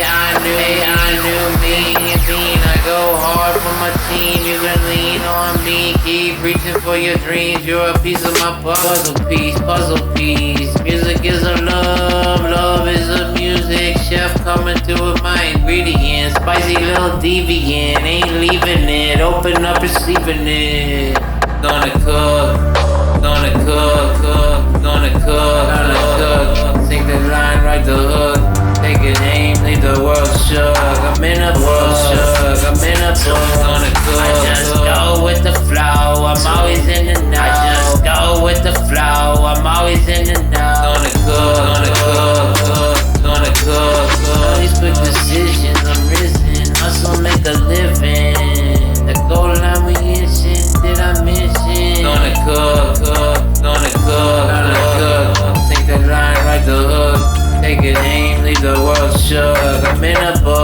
I knew me and being. I go hard for my team. You can lean on me. Keep reaching for your dreams. You're a piece of my puzzle piece. Music is a love is a music. Chef coming through with my ingredients. Spicy little deviant, ain't leaving it. Open up and sleep in it. Gonna cook. Sing the line, write the hook. Take an aim, leave the world shook. I'm in a book. Gonna cook. I just go with the flow. I'm always in the know. I just go with the flow. I'm always in the know. Gonna cook. All these quick decisions, I'm risen. Hustle, make a living. The goal line we itching. Did I mention? Gonna cook. Think the line, write the hook. Take an aim, leave the world shook. I'm in a book.